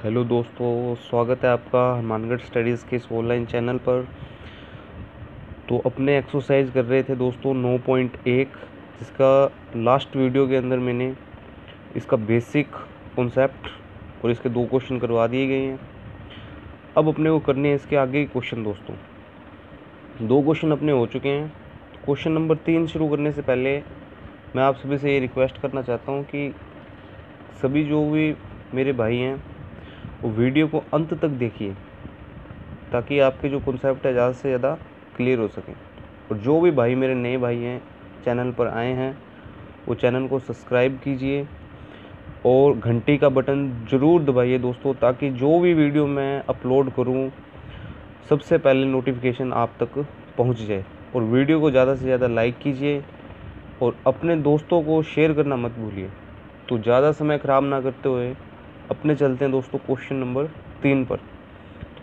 Hello दोस्तों, स्वागत है आपका हनुमानगढ़ स्टडीज़ के इस ऑनलाइन चैनल पर। तो अपने एक्सरसाइज कर रहे थे दोस्तों 9.1, जिसका लास्ट वीडियो के अंदर मैंने इसका बेसिक कॉन्सेप्ट और इसके 2 क्वेश्चन करवा दिए गए हैं। अब अपने को करने हैं इसके आगे के क्वेश्चन दोस्तों। 2 क्वेश्चन अपने हो चुके हैं। तो क्वेश्चन नंबर 3 शुरू करने से पहले मैं आप सभी से ये रिक्वेस्ट करना चाहता हूँ कि सभी जो भी मेरे भाई हैं वो वीडियो को अंत तक देखिए, ताकि आपके जो कॉन्सेप्ट है ज़्यादा से ज़्यादा क्लियर हो सकें। और जो भी भाई मेरे नए भाई हैं चैनल पर आए हैं, वो चैनल को सब्सक्राइब कीजिए और घंटी का बटन ज़रूर दबाइए दोस्तों, ताकि जो भी वीडियो मैं अपलोड करूं सबसे पहले नोटिफिकेशन आप तक पहुंच जाए। और वीडियो को ज़्यादा से ज़्यादा लाइक कीजिए और अपने दोस्तों को शेयर करना मत भूलिए। तो ज़्यादा समय ख़राब ना करते हुए अपने चलते हैं दोस्तों क्वेश्चन नंबर 3 पर।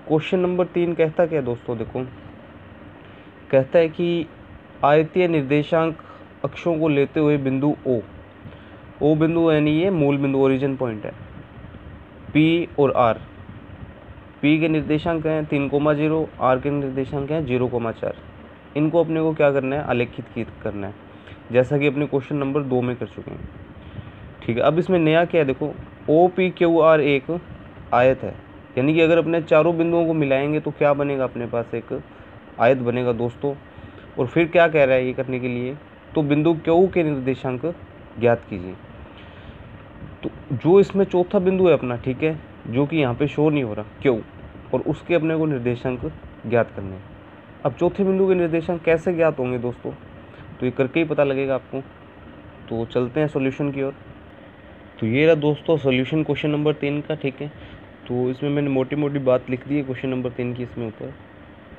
क्वेश्चन नंबर 3 कहता क्या दोस्तों, देखो कहता है कि आयतीय निर्देशांक अक्षों को लेते हुए बिंदु ओ बिंदु यानी ये मूल बिंदु ओरिजिन पॉइंट है, पी और आर। पी के निर्देशांक हैं 3,0, आर के निर्देशांक हैं 0,4। इनको अपने को क्या करना है, आलेखित करना है, जैसा कि अपने क्वेश्चन नंबर 2 में कर चुके हैं। ठीक है, अब इसमें नया क्या है, देखो ओ पी क्यू आर एक आयत है, यानी कि अगर अपने चारों बिंदुओं को मिलाएंगे तो क्या बनेगा, अपने पास एक आयत बनेगा दोस्तों। और फिर क्या कह रहा है ये करने के लिए, तो बिंदु क्यू के निर्देशांक ज्ञात कीजिए। तो जो इसमें चौथा बिंदु है अपना, ठीक है, जो कि यहाँ पे शो नहीं हो रहा, क्यू, और उसके अपने को निर्देशांक ज्ञात करने हैं। अब चौथे बिंदु के निर्देशांक कैसे ज्ञात होंगे दोस्तों, तो ये करके ही पता लगेगा आपको। तो चलते हैं सॉल्यूशन की ओर। तो ये रहा दोस्तों सॉल्यूशन क्वेश्चन नंबर 3 का। ठीक है, तो इसमें मैंने मोटी मोटी बात लिख दी है क्वेश्चन नंबर 3 की। इसमें ऊपर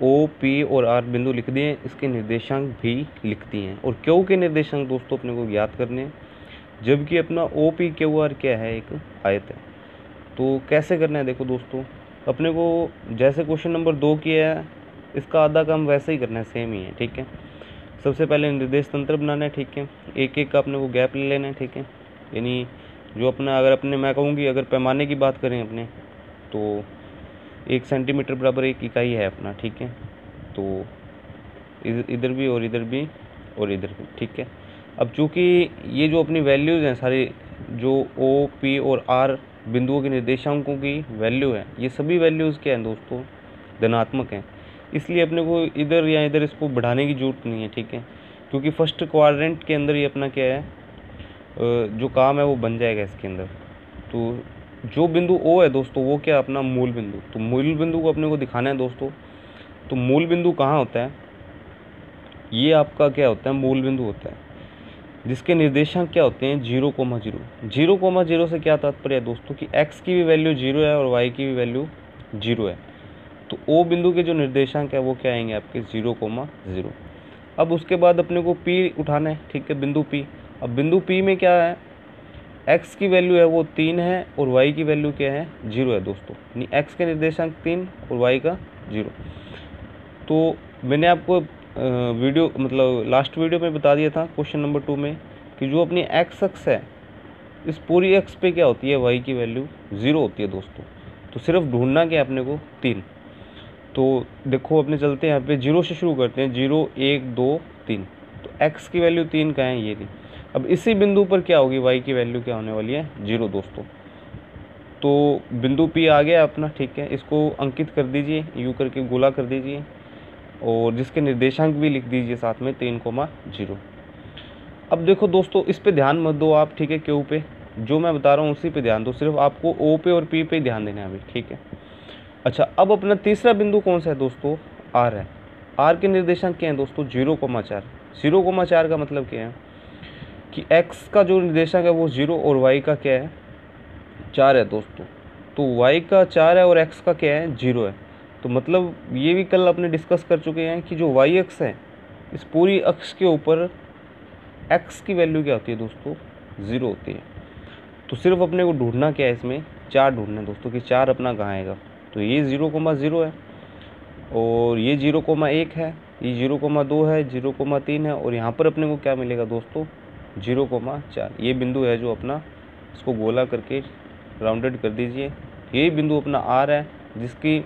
ओ पी और आर बिंदु लिख दिए, इसके निर्देशांक भी लिख दिए हैं, और क्यू के निर्देशांक दोस्तों अपने को ज्ञात करने हैं, जबकि अपना ओ पी क्यू आर क्या है, एक आयत है। तो कैसे करना है, देखो दोस्तों अपने को जैसे क्वेश्चन नंबर 2 किया है, इसका आधा काम वैसे ही करना है, सेम ही है। ठीक है, सबसे पहले निर्देश तंत्र बनाना है। ठीक है, एक एक का अपने को गैप ले लेना है। ठीक है, यानी जो अपना, अगर अपने मैं कहूँगी अगर पैमाने की बात करें अपने, तो 1 सेंटीमीटर बराबर 1 इकाई है अपना। ठीक है, तो इधर भी और इधर भी और इधर भी। ठीक है, अब चूँकि ये जो अपनी वैल्यूज़ हैं सारी, जो ओ पी और आर बिंदुओं के निर्देशांकों की वैल्यू है, ये सभी वैल्यूज़ क्या हैं दोस्तों, धनात्मक हैं। इसलिए अपने को इधर या इधर इसको बढ़ाने की ज़रूरत नहीं है। ठीक है, क्योंकि फर्स्ट क्वाड्रेंट के अंदर ये अपना क्या है, जो काम है वो बन जाएगा इसके अंदर। तो जो बिंदु ओ है दोस्तों, वो क्या अपना मूल बिंदु, तो मूल बिंदु को अपने को दिखाना है दोस्तों। तो मूल बिंदु कहाँ होता है, ये आपका क्या होता है, मूल बिंदु होता है, जिसके निर्देशांक क्या होते हैं 0,0। 0,0 से क्या तात्पर्य है दोस्तों कि x की भी वैल्यू 0 है और y की भी वैल्यू 0 है। तो ओ बिंदु के जो निर्देशांक है वो क्या आएंगे आपके 0,0। अब उसके बाद अपने को p उठाना है। ठीक है, बिंदु p। अब बिंदु p में क्या है, x की वैल्यू है वो 3 है और y की वैल्यू क्या है 0 है दोस्तों, यानी x के निर्देशांक 3 और y का 0। तो मैंने आपको वीडियो मतलब लास्ट वीडियो में बता दिया था क्वेश्चन नंबर 2 में, कि जो अपनी x अक्ष है, इस पूरी x पे क्या होती है, y की वैल्यू 0 होती है दोस्तों। तो सिर्फ ढूंढना क्या अपने को 3। तो देखो अपने चलते हैं यहाँ पे 0 से शुरू करते हैं, 0 1 2 3। तो x की वैल्यू 3 का है, ये नहीं। अब इसी बिंदु पर क्या होगी, y की वैल्यू क्या होने वाली है 0 दोस्तों। तो बिंदु P आ गया अपना। ठीक है, इसको अंकित कर दीजिए, यूँ करके गोला कर दीजिए, और जिसके निर्देशांक भी लिख दीजिए साथ में 3,0। अब देखो दोस्तों इस पे ध्यान मत दो आप, ठीक है, क्यू पे, जो मैं बता रहा हूँ उसी पे ध्यान दो, सिर्फ आपको ओ पे और पी पे ध्यान देना है अभी। ठीक है, अच्छा अब अपना तीसरा बिंदु कौन सा है दोस्तों, आर है। आर के निर्देशांक क्या है दोस्तों 0,4। 0,4 का मतलब क्या है कि एक्स का जो निर्देशांक है वो 0 और वाई का क्या है 4 है दोस्तों। तो y का 4 है और x का क्या है 0 है। तो मतलब ये भी कल अपने डिस्कस कर चुके हैं कि जो y अक्ष है, इस पूरी अक्ष के ऊपर x की वैल्यू क्या होती है दोस्तों 0 होती है। तो सिर्फ अपने को ढूंढना क्या है, इसमें 4 ढूंढना है दोस्तों कि 4 अपना कहाँ आएगा। तो ये 0,0 है और ये 0,1 है, ये 0,2 है, 0,3 है, और यहाँ पर अपने को क्या मिलेगा दोस्तों 0,4। ये बिंदु है जो अपना, इसको गोला करके राउंडेड कर दीजिए, यही बिंदु अपना आर है जिसकी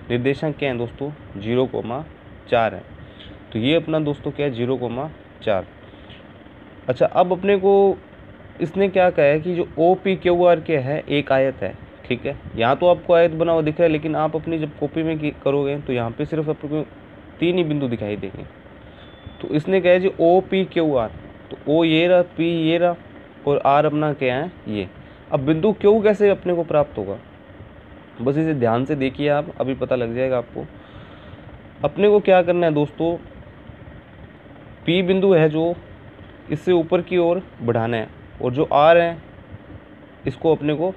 निर्देशांक क्या है दोस्तों 0,4 है। तो ये अपना दोस्तों क्या है 0,4। अच्छा, अब अपने को इसने क्या कहा है कि जो ओ पी क्यू आर क्या है एक आयत है, ठीक है। यहाँ तो आपको आयत बना हुआ दिख रहा है, लेकिन आप अपनी जब कॉपी में करोगे तो यहाँ पे सिर्फ आपको 3 ही बिंदु दिखाई देंगे। तो इसने कहा है जी ओ पी क्यू आर, तो ओ ये रहा, पी ये रहा और आर अपना क्या है ये। अब बिंदु क्यू कैसे अपने को प्राप्त होगा, बस इसे ध्यान से देखिए आप, अभी पता लग जाएगा आपको। अपने को क्या करना है दोस्तों, पी बिंदु है जो इससे ऊपर की ओर बढ़ाना है, और जो आर है इसको अपने को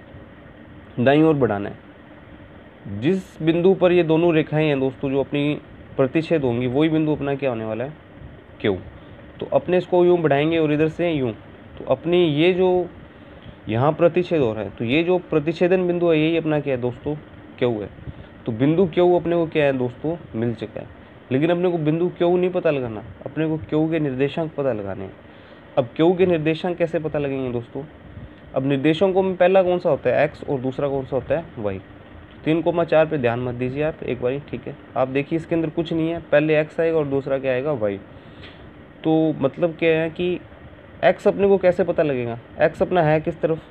दाईं ओर बढ़ाना है। जिस बिंदु पर ये दोनों रेखाएं हैं दोस्तों जो अपनी प्रतिच्छेद होंगी, वही बिंदु अपना क्या होने वाला है क्यू। तो अपने इसको यूँ बढ़ाएंगे और इधर से यूँ, तो अपनी ये जो यहाँ प्रतिच्छेद हो रहा है, तो ये जो प्रतिच्छेदन बिंदु है यही अपना क्या है दोस्तों क्यू है। तो बिंदु क्यू अपने को क्या है दोस्तों मिल चुका है। लेकिन अपने को बिंदु क्यू नहीं पता लगाना, अपने को क्यू के निर्देशांक पता लगाने हैं। अब क्यू के निर्देशांक कैसे पता लगेंगे दोस्तों, अब निर्देशांकों में पहला कौन सा होता है एक्स और दूसरा कौन सा होता है वाई। 3,4 पे ध्यान मत दीजिए आप एक बारी, ठीक है। आप देखिए इसके अंदर कुछ नहीं है, पहले एक्स आएगा और दूसरा क्या आएगा वाई। तो मतलब क्या है कि एक्स अपने को कैसे पता लगेगा, एक्स अपना है किस तरफ,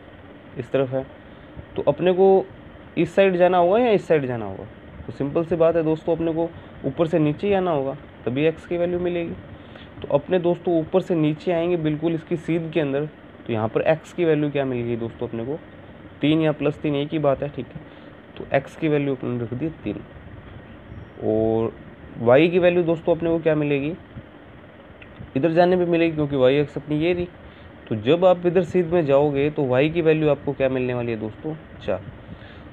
इस तरफ है। तो अपने को इस साइड जाना होगा या इस साइड जाना होगा, तो सिंपल सी बात है दोस्तों, अपने को ऊपर से नीचे ही आना होगा तभी एक्स की वैल्यू मिलेगी। तो अपने दोस्तों ऊपर से नीचे आएंगे बिल्कुल इसकी सीध के अंदर, तो यहाँ पर एक्स की वैल्यू क्या मिल गई दोस्तों अपने को 3 या +3 एक ही बात है, ठीक है। तो एक्स की वैल्यू अपने रख दी 3, और वाई की वैल्यू दोस्तों अपने को क्या मिलेगी, इधर जाने पे मिलेगी क्योंकि वाई एक्स अपनी ये रही। तो जब आप इधर सीध में जाओगे तो वाई की वैल्यू आपको क्या मिलने वाली है दोस्तों 4।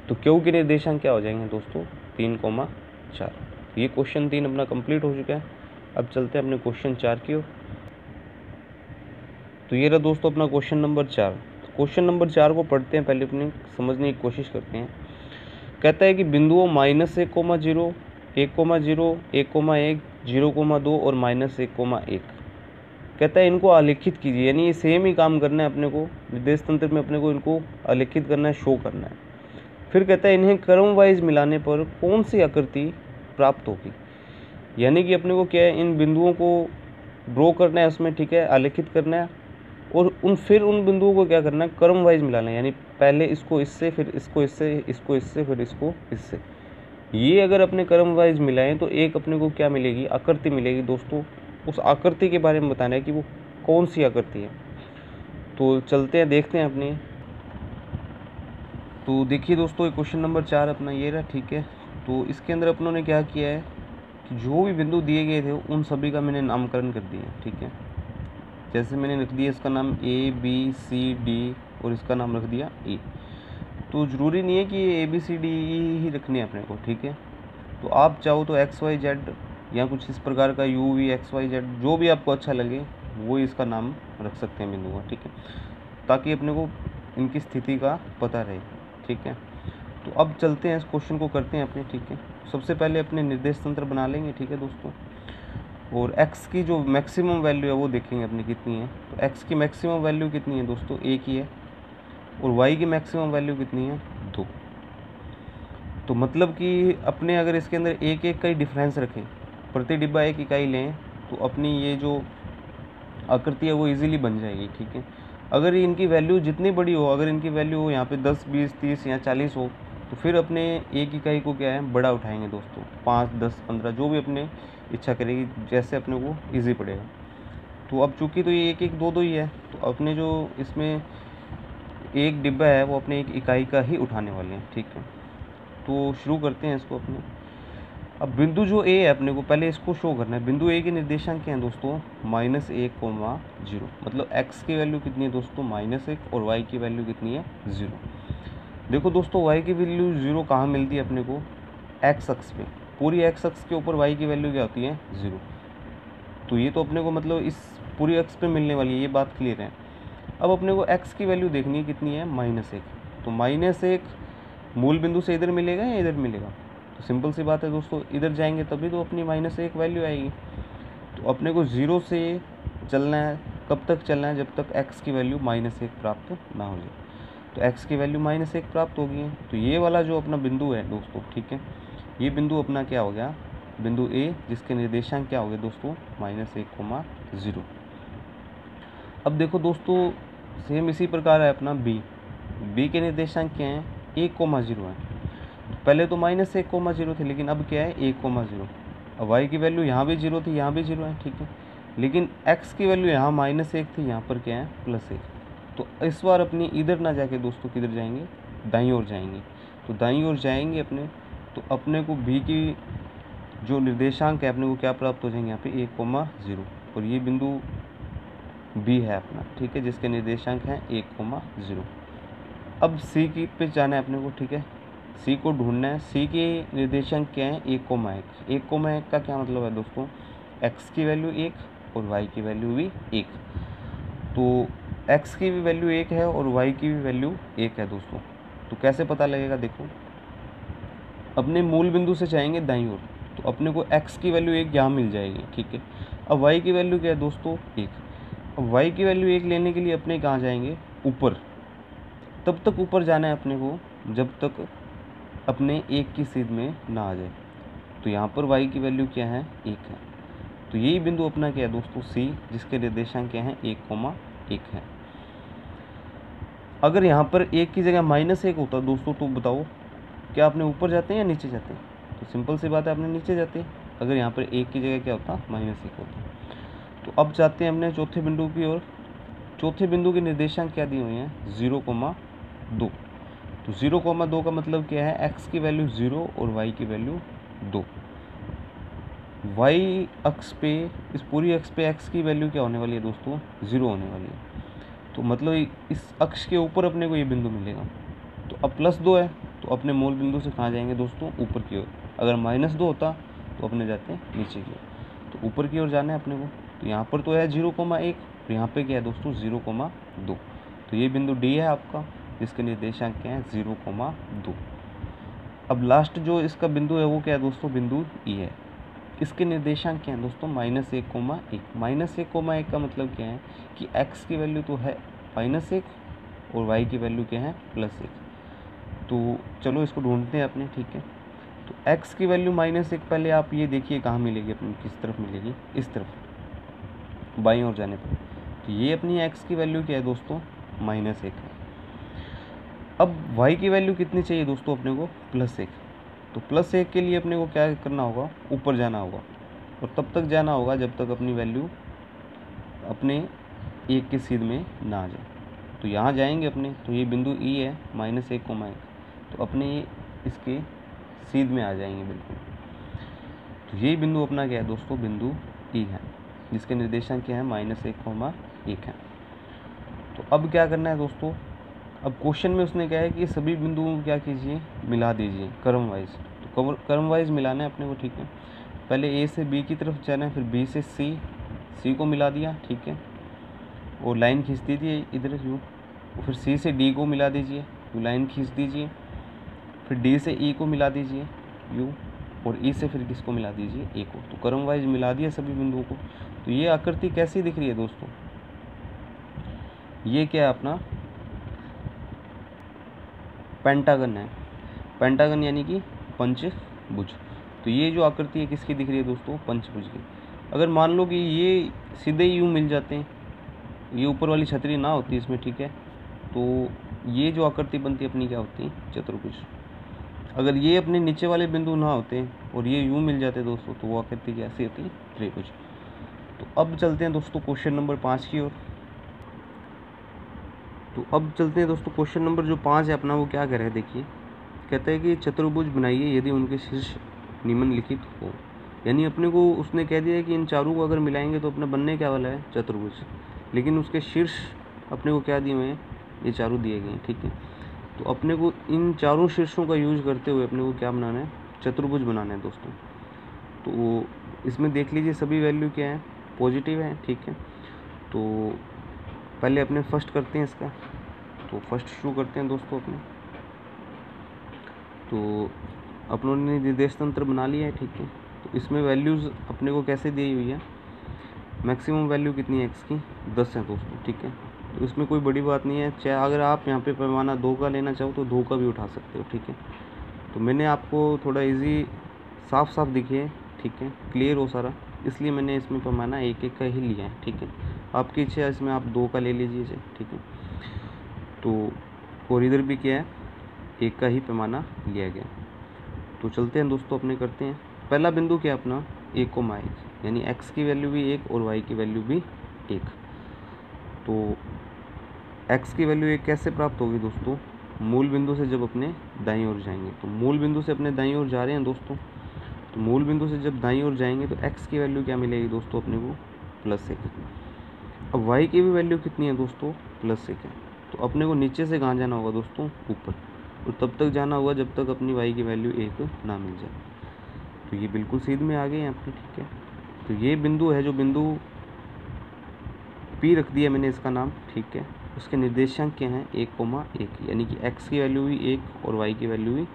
तो क्यू के निर्देशांक क्या हो जाएंगे दोस्तों 3,4। ये क्वेश्चन 3 अपना कंप्लीट हो चुका है। अब चलते हैं अपने क्वेश्चन 4 की ओर। तो ये रहा दोस्तों अपना क्वेश्चन नंबर 4। क्वेश्चन नंबर 4 को पढ़ते हैं, पहले अपने समझने की कोशिश करते हैं। कहता है कि बिंदुओं -1,0, 1,0, 1,1, 0,2 और -1,1। कहता है इनको आलेखित कीजिए, यानी ये सेम ही काम करना है अपने को, निर्देश तंत्र में अपने को इनको आलेखित करना है, शो करना है। फिर कहता है इन्हें क्रम वाइज मिलाने पर कौन सी आकृति प्राप्त होगी, यानी कि अपने को क्या है इन बिंदुओं को ड्रॉ करना है उसमें, ठीक है, आलेखित करना है, और फिर उन बिंदुओं को क्या करना है क्रम वाइज मिलाना है, यानी पहले इसको इससे, फिर इसको इससे, इसको इससे, फिर इसको इससे। ये अगर अपने क्रम वाइज मिलाएं तो एक अपने को क्या मिलेगी आकृति मिलेगी दोस्तों। उस आकृति के बारे में बताना है कि वो कौन सी आकृति है। तो चलते हैं देखते हैं अपने। तो देखिए दोस्तों ये क्वेश्चन नंबर 4 अपना ये रहा, ठीक है। तो इसके अंदर अपनों ने क्या किया है कि जो भी बिंदु दिए गए थे उन सभी का मैंने नामकरण कर दिया, ठीक है। जैसे मैंने रख दिया इसका नाम ABCD और इसका नाम रख दिया E। तो ज़रूरी नहीं है कि ये ABCD ही रखनी है अपने को, ठीक है। तो आप चाहो तो XYZ या कुछ इस प्रकार का UVXYZ जो भी आपको अच्छा लगे वो इसका नाम रख सकते हैं बिंदु का, ठीक है, ताकि अपने को इनकी स्थिति का पता रहे, ठीक है। तो अब चलते हैं इस क्वेश्चन को करते हैं अपने, ठीक है। सबसे पहले अपने निर्देश तंत्र बना लेंगे, ठीक है दोस्तों, और x की जो मैक्सिमम वैल्यू है वो देखेंगे अपनी कितनी है। तो x की मैक्सिमम वैल्यू कितनी है दोस्तों 1 ही है, और y की मैक्सिमम वैल्यू कितनी है 2। तो मतलब कि अपने अगर इसके अंदर 1-1 का ही डिफरेंस रखें, प्रति डिब्बा 1 इकाई लें, तो अपनी ये जो आकृति है वो इजीली बन जाएगी, ठीक है। अगर इनकी वैल्यू जितनी बड़ी हो, अगर इनकी वैल्यू यहाँ पे 10, 20, 30 या 40 हो, तो फिर अपने एक इकाई को क्या है बड़ा उठाएंगे दोस्तों, 5, 10, 15 जो भी अपने इच्छा करेगी, जैसे अपने को इजी पड़ेगा। तो अब चूँकि तो ये 1-1, 2-2 ही है, तो अपने जो इसमें एक डिब्बा है वो अपने एक इकाई का ही उठाने वाले हैं, ठीक है। तो शुरू करते हैं इसको अपने। अब बिंदु जो A है अपने को पहले इसको शो करना है। बिंदु A के निर्देशांक क्या हैं दोस्तों -1,0, मतलब x की वैल्यू कितनी है दोस्तों -1 और y की वैल्यू कितनी है 0। देखो दोस्तों y की वैल्यू 0 कहाँ मिलती है अपने को x अक्ष पे, पूरी x अक्ष के ऊपर y की वैल्यू क्या होती है 0। तो ये तो अपने को मतलब इस पूरी अक्ष पे मिलने वाली है, ये बात क्लियर है। अब अपने को x की वैल्यू देखनी है कितनी है -1, तो -1 मूल बिंदु से इधर मिलेगा या इधर मिलेगा, तो सिंपल सी बात है दोस्तों, इधर जाएंगे तभी तो अपनी -1 वैल्यू आएगी। तो अपने को 0 से चलना है, कब तक चलना है जब तक x की वैल्यू -1 प्राप्त ना हो जाए। तो x की वैल्यू -1 प्राप्त होगी है। तो ये वाला जो अपना बिंदु है दोस्तों, ठीक है, ये बिंदु अपना क्या हो गया, बिंदु A, जिसके निर्देशांक क्या हो गए दोस्तों, -1,0। अब देखो दोस्तों सेम इसी प्रकार है अपना B के निर्देशांक क्या हैं, 1,0 है। पहले तो -1,0 थे, लेकिन अब क्या है 1,0। अब y की वैल्यू यहाँ भी 0 थी, यहाँ भी 0 है, ठीक है, लेकिन x की वैल्यू यहाँ -1 थी, यहाँ पर क्या है +1। तो इस बार अपनी इधर ना जाके दोस्तों किधर जाएंगे, दाईं ओर जाएंगे। तो दाईं ओर जाएंगे अपने, तो अपने को B की जो निर्देशांक है अपने को क्या प्राप्त हो जाएंगे यहाँ पे 1,0, और ये बिंदु B है अपना, ठीक है, जिसके निर्देशांक हैं 1,0। अब C की पे जाना है अपने को, ठीक है, C को ढूंढना है। C के निर्देशांक क्या है 1,1। 1,1 का क्या मतलब है दोस्तों, x की वैल्यू 1 और y की वैल्यू भी 1। तो x की भी वैल्यू 1 है और y की भी वैल्यू 1 है दोस्तों। तो कैसे पता लगेगा, देखो अपने मूल बिंदु से जाएंगे दाईं ओर, तो अपने को x की वैल्यू 1 यहाँ मिल जाएगी, ठीक है। अब y की वैल्यू क्या है दोस्तों 1। अब y की वैल्यू 1 लेने के लिए अपने कहाँ जाएंगे, ऊपर। तब तक ऊपर जाना है अपने को जब तक अपने 1 की सीध में ना आ जाए। तो यहाँ पर y की वैल्यू क्या है 1 है। तो यही बिंदु अपना क्या है दोस्तों C, जिसके निर्देशांक क्या है 1,1 है। अगर यहाँ पर 1 की जगह -1 होता दोस्तों, तो बताओ क्या आपने ऊपर जाते हैं या नीचे जाते हैं, तो सिंपल सी बात है आपने नीचे जाते हैं। अगर यहाँ पर 1 की जगह क्या होता -1 होता। तो अब जाते हैं हमने चौथे बिंदु की ओर। चौथे बिंदु के निर्देशांक क्या दिए हुए हैं 0,2। तो 0,2 का मतलब क्या है, x की वैल्यू 0 और y की वैल्यू 2। y अक्ष पे, इस पूरी अक्ष पे x की वैल्यू क्या होने वाली है दोस्तों 0 होने वाली है। तो मतलब इस अक्ष के ऊपर अपने को ये बिंदु मिलेगा। तो अब +2 है, तो अपने मूल बिंदु से कहाँ जाएंगे दोस्तों, ऊपर की ओर। अगर -2 होता तो अपने जाते हैं नीचे की ओर। तो ऊपर की ओर जाना है अपने को। तो यहाँ पर तो है 0,1, तो यहाँ पे क्या है दोस्तों 0,2। तो ये बिंदु D है आपका, जिसके निर्देशांक क्या है 0,2। अब लास्ट जो इसका बिंदु है वो क्या है दोस्तों, बिंदु E है। इसके निर्देशांक क्या है दोस्तों -1,1। -1,1 का मतलब क्या है कि x की वैल्यू तो है -1 और y की वैल्यू क्या है +1। तो चलो इसको ढूंढते हैं अपने, ठीक है। तो x की वैल्यू -1 पहले आप ये देखिए कहाँ मिलेगी अपनी, किस तरफ मिलेगी, इस तरफ बाईं ओर जाने पर। तो ये अपनी x की वैल्यू क्या है दोस्तों -1 है। अब y की वैल्यू कितनी चाहिए दोस्तों अपने को +1। तो +1 के लिए अपने को क्या करना होगा, ऊपर जाना होगा, और तब तक जाना होगा जब तक अपनी वैल्यू अपने 1 की सीध में ना आ जाए। तो यहाँ जाएंगे अपने, तो ये बिंदु E है -1,1, तो अपने ये इसके सीध में आ जाएंगे बिल्कुल। तो यही बिंदु अपना क्या है दोस्तों, बिंदु E है, जिसके निर्देशांक क्या है -1,1 है। तो अब क्या करना है दोस्तों, अब क्वेश्चन में उसने क्या है कि सभी बिंदुओं को क्या कीजिए, मिला दीजिए क्रम वाइज। तो क्रम वाइज मिलाना है अपने को, ठीक है। पहले A से B की तरफ जाना है, फिर B से C को मिला दिया, ठीक है, और लाइन खींच दीजिए इधर यू। फिर C से D को मिला दीजिए, यू लाइन खींच दीजिए। फिर D से E को मिला दीजिए यू, और E से फिर किसको मिला दीजिए A को। तो क्रम वाइज मिला दिया सभी बिंदुओं को। तो ये आकृति कैसी दिख रही है दोस्तों, ये क्या है अपना पेंटागन है। पेंटागन यानी कि पंचभुज। तो ये जो आकृति है किसकी दिख रही है दोस्तों, पंचभुज की। अगर मान लो कि ये सीधे ही यूँ मिल जाते हैं, ये ऊपर वाली छतरी ना होती इसमें, ठीक है, तो ये जो आकृति बनती है अपनी क्या होती है, चतुर्भुज। अगर ये अपने नीचे वाले बिंदु ना होते और ये यूँ मिल जाते दोस्तों, तो वो आकृति कैसी होती है, त्रिभुज। तो अब चलते हैं दोस्तों क्वेश्चन नंबर 5 की ओर। तो अब चलते हैं दोस्तों क्वेश्चन नंबर जो 5 है अपना, वो क्या कह रहा है देखिए। कहता है कि चतुर्भुज बनाइए यदि उनके शीर्ष निम्नलिखित हो। यानी अपने को उसने कह दिया है कि इन चारों को अगर मिलाएंगे तो अपना बनने क्या वाला है, चतुर्भुज। लेकिन उसके शीर्ष अपने को क्या दिए हुए हैं, ये चारों दिए गए हैं, ठीक है। तो अपने को इन चारों शीर्षों का यूज करते हुए अपने को क्या बनाना है, चतुर्भुज बनाना है दोस्तों। तो इसमें देख लीजिए सभी वैल्यू क्या है, पॉजिटिव है, ठीक है। तो पहले अपने फर्स्ट करते हैं इसका। तो फर्स्ट शुरू करते हैं दोस्तों अपने। तो अपनों ने निर्देश तंत्र बना लिया है, ठीक है। तो इसमें वैल्यूज़ अपने को कैसे दी हुई है, मैक्सिमम वैल्यू कितनी है एक्स की 10 है दोस्तों, ठीक है। तो इसमें कोई बड़ी बात नहीं है। चाहे अगर आप यहाँ पे पैमाना 2 का लेना चाहो तो 2 का भी उठा सकते हो, ठीक है। तो मैंने आपको थोड़ा इजी साफ साफ दिखे, ठीक है, क्लियर हो सारा, इसलिए मैंने इसमें पैमाना 1-1 का ही लिया है, ठीक है। आपकी इच्छा है इसमें आप 2 का ले लीजिए इसे, ठीक है। तो और इधर भी क्या है, 1 का ही पैमाना लिया गया। तो चलते हैं दोस्तों, अपने करते हैं। पहला बिंदु क्या अपना 1,1, यानी x की वैल्यू भी 1 और y की वैल्यू भी 1। तो x की वैल्यू 1 कैसे प्राप्त होगी दोस्तों, मूल बिंदु से जब अपने दाईं ओर जाएंगे। तो मूल बिंदु से अपने दाईं ओर जा रहे हैं दोस्तों, तो मूल बिंदु से जब दाईं ओर जाएंगे तो x की वैल्यू क्या मिलेगी दोस्तों अपने को, +1। अब y की भी वैल्यू कितनी है दोस्तों, +1 है। तो अपने को नीचे से कहाँ जाना होगा दोस्तों, ऊपर, और तब तक जाना होगा जब तक अपनी y की वैल्यू 1 ना मिल जाए। तो ये बिल्कुल सीध में आ गए यहाँ पे, ठीक है। तो ये बिंदु है, जो बिंदु P रख दिया मैंने इसका नाम, ठीक है। उसके निर्देशांक क्या हैं, 1,1, यानी कि x की वैल्यू भी 1 और y की वैल्यू भी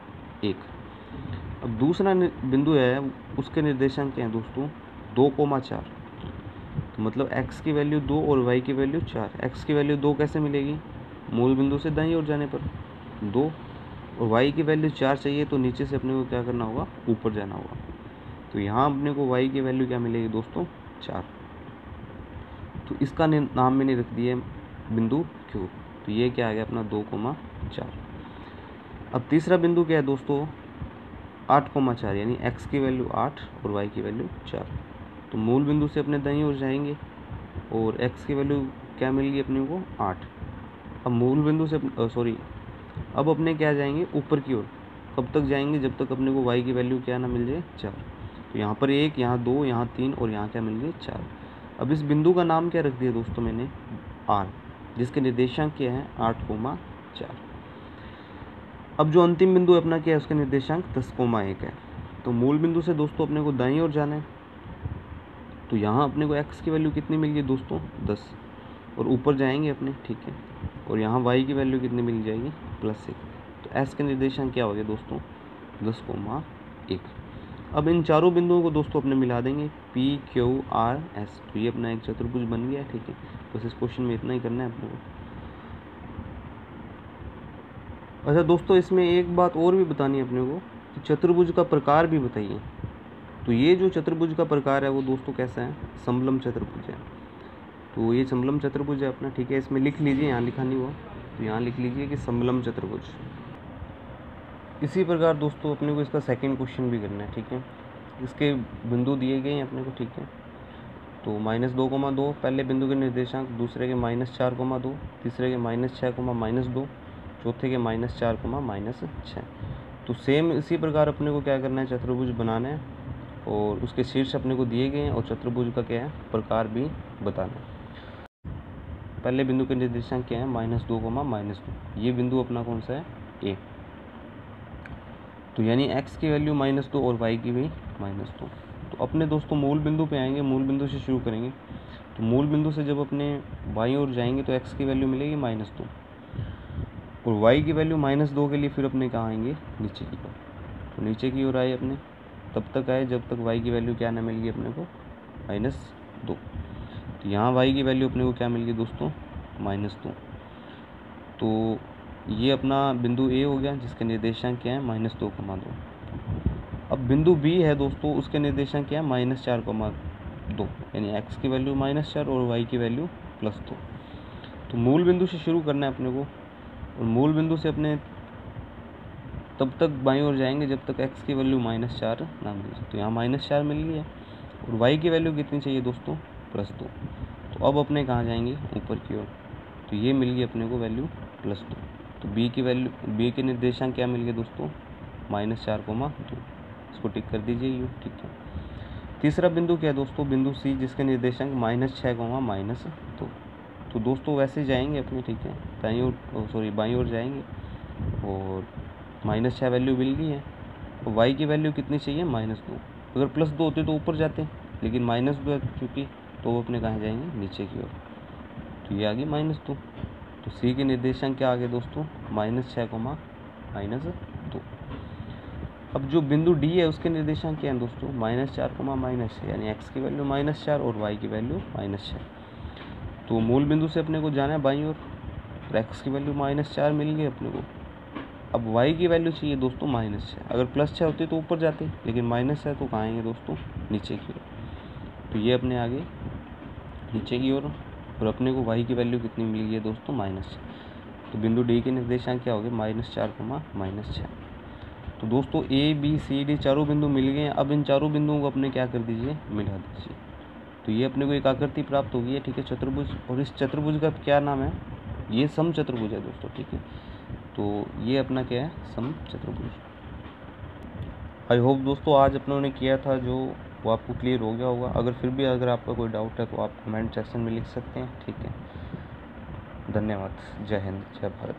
1। अब दूसरा बिंदु है, उसके निर्देशांक क्या हैं दोस्तों, 2,4। तो मतलब x की वैल्यू 2 और y की वैल्यू 4। x की वैल्यू 2 कैसे मिलेगी, मूल बिंदु से दाईं ओर जाने पर 2, और y की वैल्यू 4 चाहिए, तो नीचे से अपने को क्या करना होगा, ऊपर जाना होगा। तो यहाँ अपने को y की वैल्यू क्या मिलेगी दोस्तों, 4। तो इसका नाम मैंने रख दिया बिंदु Q। तो ये क्या आ गया अपना 2,4। अब तीसरा बिंदु क्या है दोस्तों, 8,4, यानी x की वैल्यू 8 और y की वैल्यू 4। तो मूल बिंदु से अपने दाईं ओर जाएंगे और x की वैल्यू क्या मिल गई अपने को, 8। अब मूल बिंदु से अब अपने क्या जाएंगे, ऊपर की ओर। कब तक जाएंगे, जब तक अपने को y की वैल्यू क्या ना मिल जाए, 4। तो यहाँ पर 1, यहाँ 2, यहाँ 3 और यहाँ क्या मिल गए, 4। अब इस बिंदु का नाम क्या रख दिया दोस्तों मैंने, R, जिसके निर्देशांक क्या है, 8,4। अब जो अंतिम बिंदु अपना क्या है, उसके निर्देशांक 10,1 है। तो मूल बिंदु से दोस्तों अपने को दाईं ओर जाना है। तो यहाँ अपने को x की वैल्यू कितनी मिल गई दोस्तों, 10, और ऊपर जाएंगे अपने, ठीक है। और यहाँ y की वैल्यू कितनी मिल जाएगी, +1। तो s के निर्देशांक क्या हो गया दोस्तों, 10,1। अब इन चारों बिंदुओं को दोस्तों अपने मिला देंगे, P, Q, R, S। तो ये अपना एक चतुर्भुज बन गया, ठीक है। बस इस क्वेश्चन में इतना ही करना है अपने को। अच्छा दोस्तों, इसमें एक बात और भी बतानी है अपने को, कि चतुर्भुज का प्रकार भी बताइए। तो ये जो चतुर्भुज का प्रकार है वो दोस्तों कैसा है, समलम चतुर्भुज है। तो ये समलम चतुर्भुज है अपना, ठीक है। इसमें लिख लीजिए, यहाँ लिखा नहीं हुआ तो यहाँ लिख लीजिए कि समलम चतुर्भुज। इसी प्रकार दोस्तों अपने को इसका सेकंड क्वेश्चन भी करना है, ठीक है। इसके बिंदु दिए गए हैं अपने को, ठीक है। तो -2,2 पहले बिंदु के निर्देशांक, दूसरे के -4,2, तीसरे के -6,-2, चौथे के -4,-6। तो सेम इसी प्रकार अपने को क्या करना है, चतुर्भुज बनाना है, और उसके शीर्ष अपने को दिए गए हैं, और चतुर्भुज का क्या है, प्रकार भी बताना है। पहले बिंदु के निर्देशांक क्या है, -2, ये बिंदु अपना कौन सा है, A। तो यानी x की वैल्यू -2 और y की भी -2। तो अपने दोस्तों मूल बिंदु पे आएंगे, मूल बिंदु से शुरू करेंगे। तो मूल बिंदु से जब अपने बाईं ओर जाएंगे तो x की वैल्यू मिलेगी -2, और y की वैल्यू -2 के लिए फिर अपने कहाँ आएंगे, नीचे की ओर। तो नीचे की ओर आए अपने, तब तक आए जब तक y की वैल्यू क्या ना मिल गई अपने को, -2। तो यहाँ y की वैल्यू अपने को क्या मिल गई दोस्तों, -2। तो ये अपना बिंदु A हो गया, जिसके निर्देशांक क्या है, -2,2। अब बिंदु B है दोस्तों, उसके निर्देशांक क्या है, -4,2, यानी x की वैल्यू -4 और y की वैल्यू +2। तो मूल बिंदु से शुरू करना है अपने को, और मूल बिंदु से अपने तब तक बाईं ओर जाएंगे जब तक x की वैल्यू -4 ना मिल जाए। तो यहाँ -4 मिल गई है, और y की वैल्यू कितनी चाहिए दोस्तों, +2। तो अब अपने कहाँ जाएंगे, ऊपर की ओर। तो ये मिल गई अपने को वैल्यू +2। तो b की वैल्यू, b के निर्देशांक क्या मिल गए दोस्तों, -4,2। इसको टिक कर दीजिए यू, ठीक है। तीसरा बिंदु क्या है दोस्तों, बिंदु C, जिसके निर्देशांक -6,-2। तो दोस्तों वैसे जाएंगे अपने, ठीक है, बाईं ओर जाएंगे, और -6 वैल्यू मिल गई है। और y की वैल्यू कितनी चाहिए, -2। अगर +2 होते तो ऊपर जाते, लेकिन -2 है चूँकि, तो वो अपने कहाँ जाएंगे, नीचे की ओर। तो ये आ गई -2। तो C के निर्देशांक क्या आ गए दोस्तों, -6,-2। अब जो बिंदु D है उसके निर्देशांक क्या है दोस्तों, -4, यानी x की वैल्यू -4 और y की वैल्यू -6। तो मूल बिंदु से अपने को जाना है बाईं ओर, और एक्स की वैल्यू -4 मिल गई अपने को। अब वाई की वैल्यू चाहिए दोस्तों -6। अगर +6 होती तो ऊपर जाते, लेकिन माइनस है तो कहाँ आएंगे दोस्तों, नीचे की ओर। तो ये अपने आगे नीचे की ओर, और अपने को वाई की वैल्यू कितनी मिल गई है दोस्तों, -6। तो बिंदु डी के निर्देशांक क्या हो गए, -4, -6। तो दोस्तों ए बी सी डी चारों बिंदु मिल गए हैं। अब इन चारों बिंदुओं को अपने क्या कर दीजिए, मिला दीजिए। तो ये अपने को एक आकृति प्राप्त होगी है, ठीक है, चतुर्भुज। और इस चतुर्भुज का क्या नाम है, ये समचतुर्भुज है दोस्तों, ठीक है। तो ये अपना क्या है, समचतुर्भुज। आई होप दोस्तों आज अपनों ने किया था जो, वो आपको क्लियर हो गया होगा। अगर फिर भी अगर आपका कोई डाउट है तो आप कमेंट सेक्शन में लिख सकते हैं, ठीक है। धन्यवाद। जय हिंद, जय भारत।